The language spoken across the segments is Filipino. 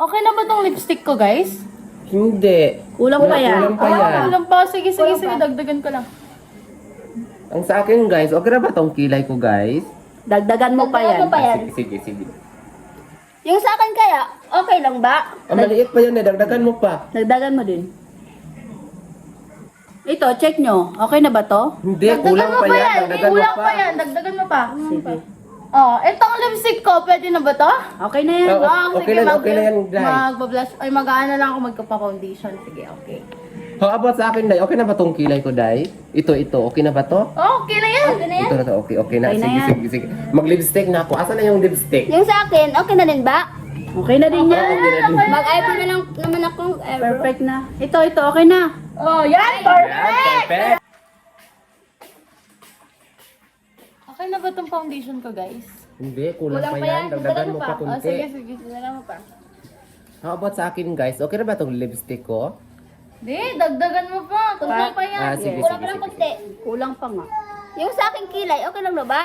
Okay na ba tong lipstick ko, guys? Hindi. Kulang pa yan. Kulang pa yan. Kulang pa. Sige, dagdagan ko lang. Ang sa akin guys, okay na ba tong kilay ko guys? Dagdagan mo pa yan. Dagdagan mo pa yan. Sige. Yung sa akin kaya, okay lang ba? Ang maliit pa yan eh, dagdagan mo pa. Dagdagan mo din. Ito, check nyo. Okay na ba to? Hindi, kulang pa yan, dagdagan mo Kulang pa. pa yan. Dagdagan mo pa. Sige. Oh, itong lipstick ko, pwede na ba to? Okay na yan. Oo. Okay na yan, Day. Mag-blush. Ay, mag-ano lang ako magpa-foundation. Sige, okay. How about sa akin, Day? Okay na ba tong kilay ko, Day? Ito. Okay na ba to? Oh, okay na yan. Ito na to, okay na. Okay na yan. Sige. Mag-lipstick na ako. Asan na yung lipstick? Yung sa akin, okay na din ba? Okay na din yan. Mag-eyebrow na lang naman akong eyebrow. Perfect na. Ito, okay na. Oh, yan. Perfect. Perfect. Okay na ba itong foundation ko, guys? Hindi, kulang Kulang pa pa yan. yan. Dagdagan mo pa Oh, kunti. sige. Dala mo pa. How about sa akin, guys? Okay na ba tong lipstick ko? Di, dagdagan mo pa. Kulang pa yan. Sige. Kulang pa lang konti. Kulang pa nga. Yung sa akin kilay, okay lang na ba?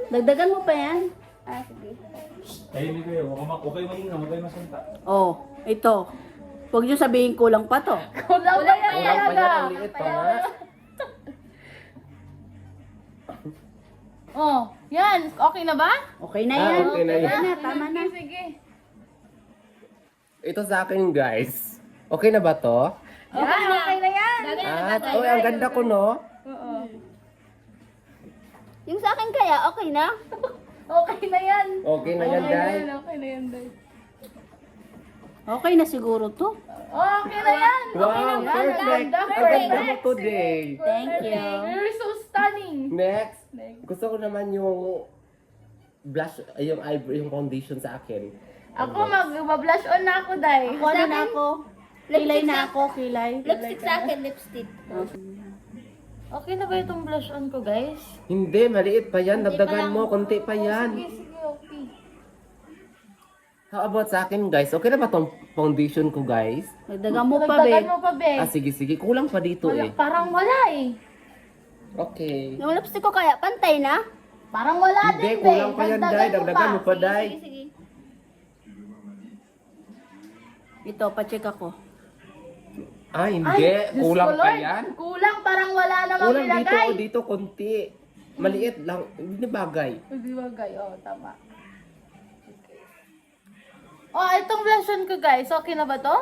Dagdagan mo pa yan. Ah, sige. Ay, hindi kayo. Okay maingam, huwag kayo masunta. Oh, ito. Huwag nyo sabihin kulang pa to. Kulang pa yan. Kulang pa yan, ang liit pa nga. Oh, yan. Okay na ba? Okay na yan. Okay na yan. Okay na, tama na. Sige. Ito sa akin, guys. Okay na ba to? Yan, okay na yan. Ang ganda ko, no? Yung sa akin kaya, okay na? Okay na yan. Okay na yan, Day. Okay na yan, Day. Okay na siguro to. Okay na yan. Wow, perfect. Ang ganda mo today. Thank you. You're so stunning. Next, gusto ko naman yung blush, yung eyebrow, yung foundation sa akin. Ako, mag-blush on na ako, Day. Ako ano na ako? Kilay na ako, kilay. Lipstick sa akin, lipstick. Okay na ba itong blush on ko, guys? Hindi, maliit pa yan. Dagdagan mo, konti pa yan. Sige, okay. How about sa akin, guys? Okay na ba tong foundation ko, guys? Dagdagan mo pa, Dagdagan be. mo pa, Be. Sige. Kulang pa dito Wala, eh. parang wala eh. Okay. Yung lipstick ko kaya, pantay na? Parang wala Hindi, din, Be. kulang pa yan, Day. Dagdagan mo pa, Day. Sige. Ito, pacheck ako. Hindi. Diyos Kulang ko, pa Lord. yan. Kulang, parang wala namang Kulang dito nilagay. o dito, konti. Maliit lang. Hindi bagay. Hindi bagay, tama. Okay. Oh, itong blush on ko, guys. Okay na ba to?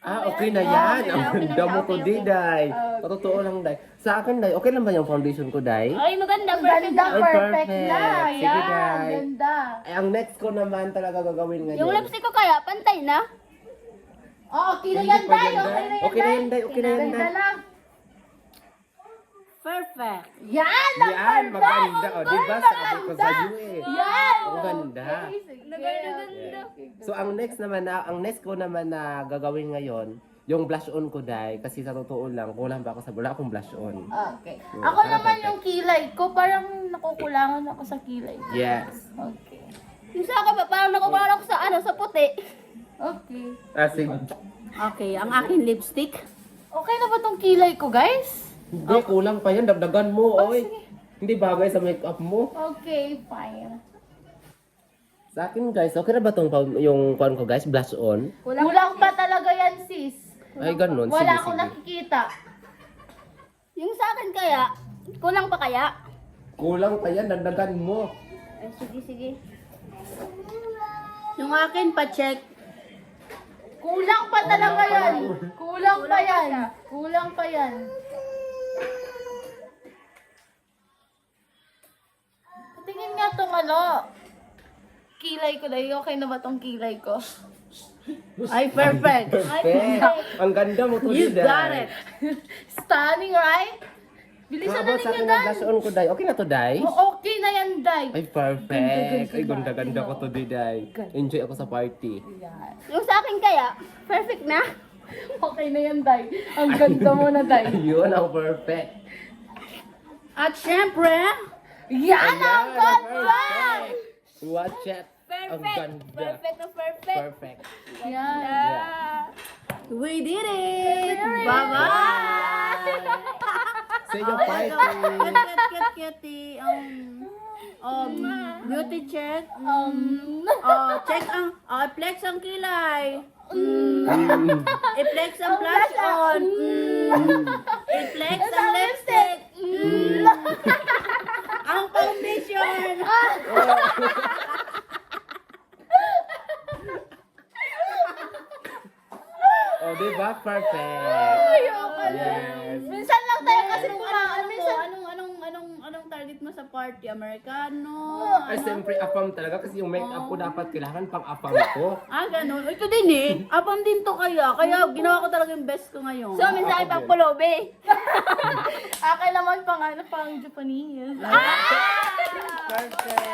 Okay na yan. Ang ganda mo ko, Day. Totoo lang, Day. Sa akin, Day, okay lang ba yung foundation ko, Day? Ay, maganda. Ganda, Ay, perfect perfect. na. Sige, Yan, Day. ganda. Ay, ang next ko naman talaga gagawin ngayon. Yung lipstick ko kaya, pantay na? Oh, okay na Hindi yan, pa Day. yan, Day. Okay na yan, Day. Okay na yan, Day. Dala. Perfect. Yan, ang Yan, ganda. maganda. O, Ang diba? ganda, Sabi ko ganda. sa iyo eh. Yan. Ang ganda. Naganda. So, ang next ko naman na gagawin ngayon, yung blush on ko, Day. Kasi sa totoo lang, kulang pa ako sa wala akong blush on. Okay. Ako naman yung kilay ko, parang nakukulangan ako sa kilay. Yes. Okay. Yung sa akin pa, parang nakukuha ako sa sa puti. Okay. Sige. Okay, ang aking lipstick. Okay na ba tong kilay ko, guys? Hindi, kulang pa yan. Dagdagan mo, oy. Hindi bagay sa makeup mo. Okay, fine. Sa akin, guys, okay na ba tong yung kuan ko, guys? Blush on? Kulang pa talaga yan, sis. Ay, ganun. Wala Sige, akong sige. nakikita. Yung sa akin kaya, kulang pa kaya? Kulang pa yan. Dagdagan mo. Ay, sige. Yung akin, pacheck. Kulang pa talaga yan. Kulang pa yan. Kulang pa yan. Tingin nga tong kilay ko dahil okay na ba tong kilay ko? Ay, perfect. Perfect. Ang ganda mo to, You Day. got it. Stunning, right? How Bilisan na about sa ninyo, akin yung Dan. blush on ko, Day? Okay na to, Day? Okay na yan, Day. Ay, perfect. Ay, ganda-ganda ko to, Day. Enjoy ako sa party. Yan. Yung sa akin kaya, perfect na? Okay na yan, Day. Ang ganda mo na, Day. Ayun, ang perfect. At syempre, Yan ang ganda! perfect. Watch it. Ang ganda. Perfect na perfect. Perfect. Yan. we did it. Bye-bye. Say your party. Cute, cute, cute, cutie. Beauty check. Um, Check ang, flex ang kilay. I-flex ang blush on. I-flex ang lipstick. Ang foundation. Oh, di ba? Perfect. ayoko na. Yes. Minsan lang tayo kasi pumaano. Minsan, Anong target mo sa party? Amerikano? Ay, siyempre, afam talaga kasi yung makeup ko dapat kailangan pang afam ko. Ganun. Ito din eh. Apam din to kaya. Kaya ginawa ko talaga yung best ko ngayon. So, minsan ay pang pulobe. akin naman pang Japanese. Perfect.